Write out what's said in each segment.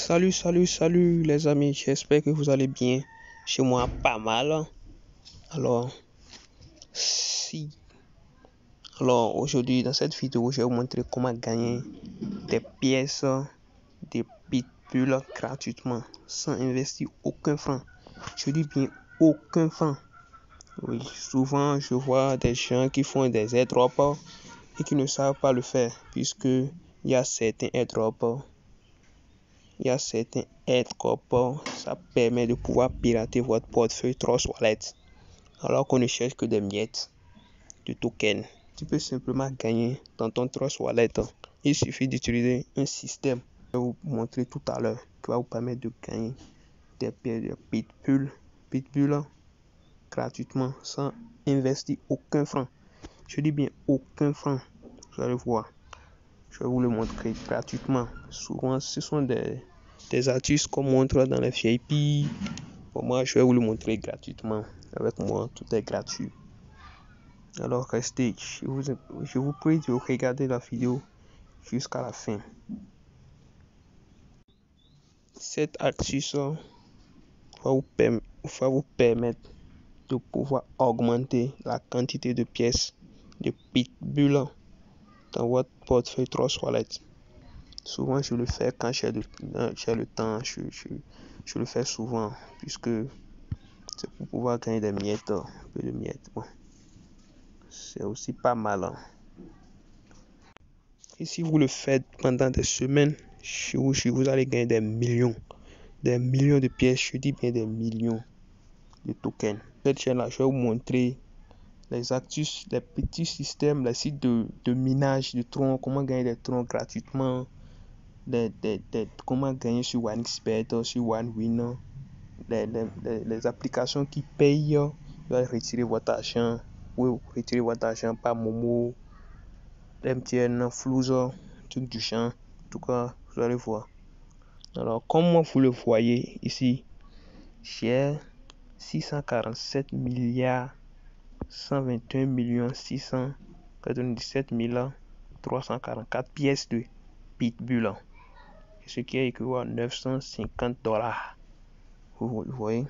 Salut les amis, j'espère que vous allez bien. Chez moi, pas mal. Alors, si. Alors, aujourd'hui, dans cette vidéo, je vais vous montrer comment gagner des pièces, des pitbulls gratuitement, sans investir aucun franc. Je dis bien aucun franc. Oui, souvent, je vois des gens qui font des airdrops et qui ne savent pas le faire, puisque il y a certains airdrops. Ça permet de pouvoir pirater votre portefeuille Trust Wallet alors qu'on ne cherche que des miettes de tokens. Tu peux simplement gagner dans ton Trust Wallet. Il suffit d'utiliser un système que je vais vous montrer tout à l'heure qui va vous permettre de gagner des pièces de pitbull gratuitement sans investir aucun franc. Je dis bien aucun franc. Vous allez voir. Je vais vous le montrer gratuitement. Souvent, ce sont des artistes qu'on montre dans les VIP. Pour moi, je vais vous le montrer gratuitement. Avec moi, tout est gratuit. Alors, restez. Je vous prie de regarder la vidéo jusqu'à la fin. Cette astuce va vous permettre de pouvoir augmenter la quantité de pièces de pitbull dans votre portefeuille Trust Wallet. Souvent, je le fais quand j'ai le temps. Je le fais souvent puisque c'est pour pouvoir gagner des miettes, un peu de miettes. Bon, c'est aussi pas mal. Et si vous le faites pendant des semaines, vous allez gagner des millions de pièces. Je dis bien des millions de tokens. Cette chaîne-là, je vais vous montrer les astuces, les petits systèmes, les sites de minage de troncs, comment gagner des troncs gratuitement. Comment gagner sur OneXBet, sur OneWin, les applications qui payent. Vous allez retirer votre argent. Vous retirez votre argent par Momo, MTN, Flouze, truc du champ. En tout cas, vous allez voir. Alors, comme vous le voyez ici, j'ai 647 milliards 121 millions 697 344 pièces de pitbull. Ce qui est équivalent à $950. Vous voyez.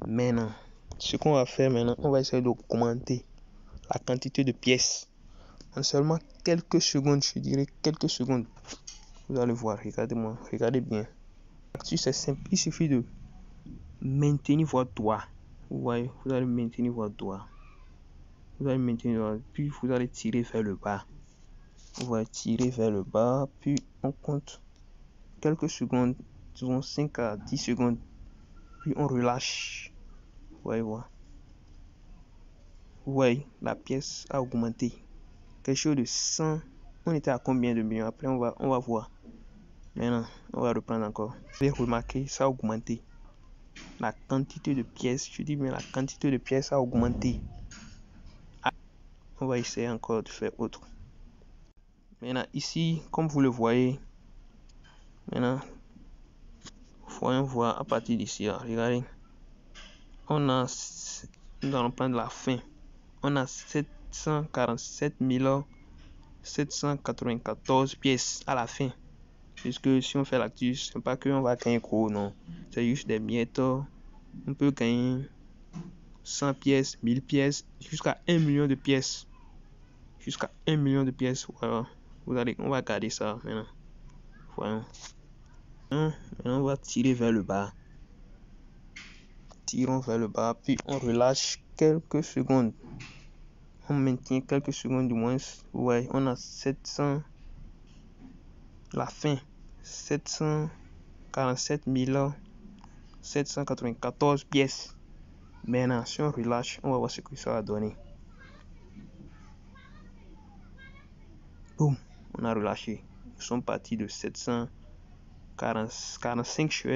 Maintenant, ce qu'on va faire maintenant, on va essayer d'augmenter la quantité de pièces. En seulement quelques secondes, je dirais quelques secondes. Vous allez voir, regardez-moi, regardez bien. C'est simple, il suffit de maintenir votre doigt. Vous voyez, vous allez maintenir votre doigt. Puis vous allez tirer vers le bas. Vous allez tirer vers le bas, puis on compte quelques secondes, disons 5 à 10 secondes, puis on relâche. Vous voyez, la pièce a augmenté. Quelque chose de 100. On était à combien de millions? Après, on va voir. Maintenant, on va reprendre encore. Vous avez remarqué, ça a augmenté. La quantité de pièces, je dis bien la quantité de pièces a augmenté. On va essayer encore de faire autre. Maintenant, ici, comme vous le voyez, maintenant, voyons voir à partir d'ici. Regardez. Nous allons prendre la fin. On a 747 794 pièces à la fin. Puisque si on fait l'actus, c'est pas qu'on va gagner gros, non. C'est juste des miettes. On peut gagner 100 pièces, 1000 pièces, jusqu'à 1 million de pièces. Jusqu'à 1 million de pièces. Voilà. On va garder ça maintenant. Voyons. Maintenant, on va tirer vers le bas. Tirons vers le bas, puis on relâche quelques secondes. On maintient quelques secondes du moins. Ouais, on a 700. La fin. 747 794 pièces. Maintenant, si on relâche, on va voir ce que ça va donner. Boum, on a relâché. Nous sommes partis de 745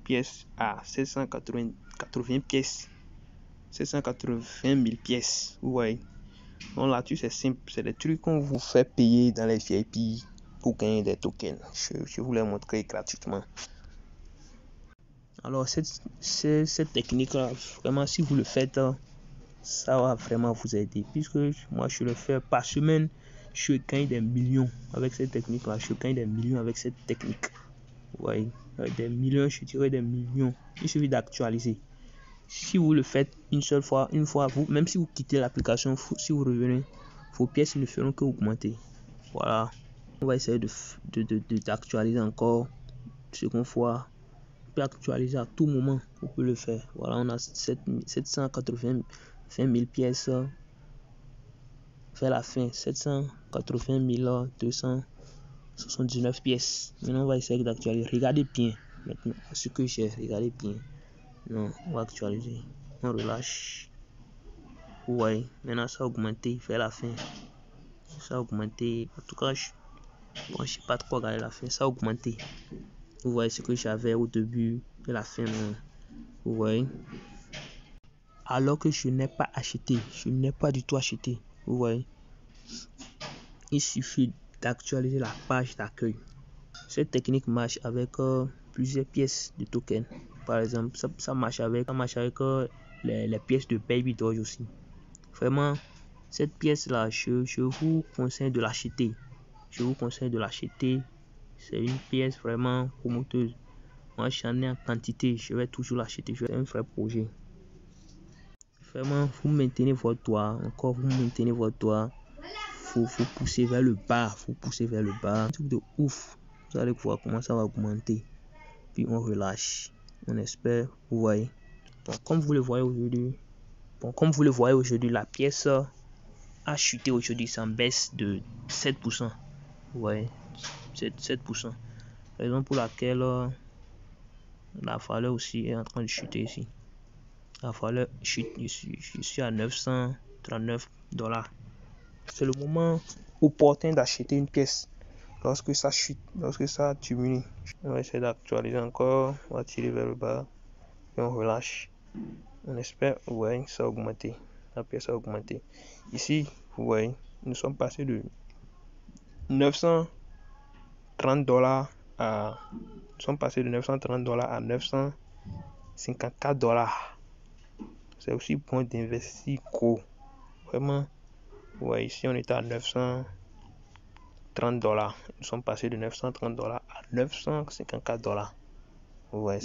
pièces à 780 pièces. 780 000 pièces. Vous voyez. Donc là-dessus, c'est simple. C'est des trucs qu'on vous fait payer dans les VIP pour gagner des tokens. Je vous les montrer gratuitement. Alors, cette technique-là, vraiment, si vous le faites, ça va vraiment vous aider. Puisque moi, je le fais par semaine, je gagne des millions avec cette technique-là. Je gagne des millions avec cette technique. Vous voyez, des millions, je dirais des millions. Il suffit d'actualiser. Si vous le faites une seule fois, vous, même si vous quittez l'application, si vous revenez, vos pièces ne feront que augmenter. Voilà. On va essayer d'actualiser encore seconde fois. On peut actualiser à tout moment. Vous pouvez le faire. Voilà, on a 780 000 pièces. Vers la fin, 780 279 pièces. Maintenant, on va essayer d'actualiser. Regardez bien. Maintenant, ce que j'ai, regardez bien. Non, on va actualiser. On relâche. Vous voyez, maintenant ça a augmenté vers la fin. Ça a augmenté. En tout cas, je ne sais pas trop regarder la fin. Ça a augmenté. Vous voyez ce que j'avais au début et la fin. Vous voyez. Alors que je n'ai pas acheté. Je n'ai pas du tout acheté. Vous voyez. Il suffit d'actualiser la page d'accueil. Cette technique marche avec plusieurs pièces de token. Par exemple, ça marche avec les pièces de Baby Doge aussi. Vraiment, cette pièce-là, je vous conseille de l'acheter. Je vous conseille de l'acheter. C'est une pièce vraiment promoteuse. Moi, j'en ai en quantité. Je vais toujours l'acheter. C'est un vrai projet. Vraiment, vous maintenez votre doigt. Encore, vous maintenez votre doigt. Faut pousser vers le bas. Faut pousser vers le bas. Un truc de ouf. Vous allez voir comment ça va augmenter. Puis on relâche. On espère. Vous voyez. Bon, comme vous le voyez aujourd'hui, la pièce a chuté aujourd'hui. Ça baisse de 7%. Vous voyez. 7%. Raison pour laquelle la valeur aussi est en train de chuter ici. La valeur chute. Je suis à 939 $. C'est le moment opportun d'acheter une pièce. Lorsque ça chute, lorsque ça diminue, on va essayer d'actualiser encore, on va tirer vers le bas et on relâche. On espère, vous voyez, ça a augmenté. La pièce a augmenté. Ici, vous voyez, nous sommes passés de 930 $ à 954 $. C'est aussi bon d'investir gros. Vraiment, vous voyez, ici on était à 930 $. Nous sommes passés de 930 $ à 954 $. Vous voyez.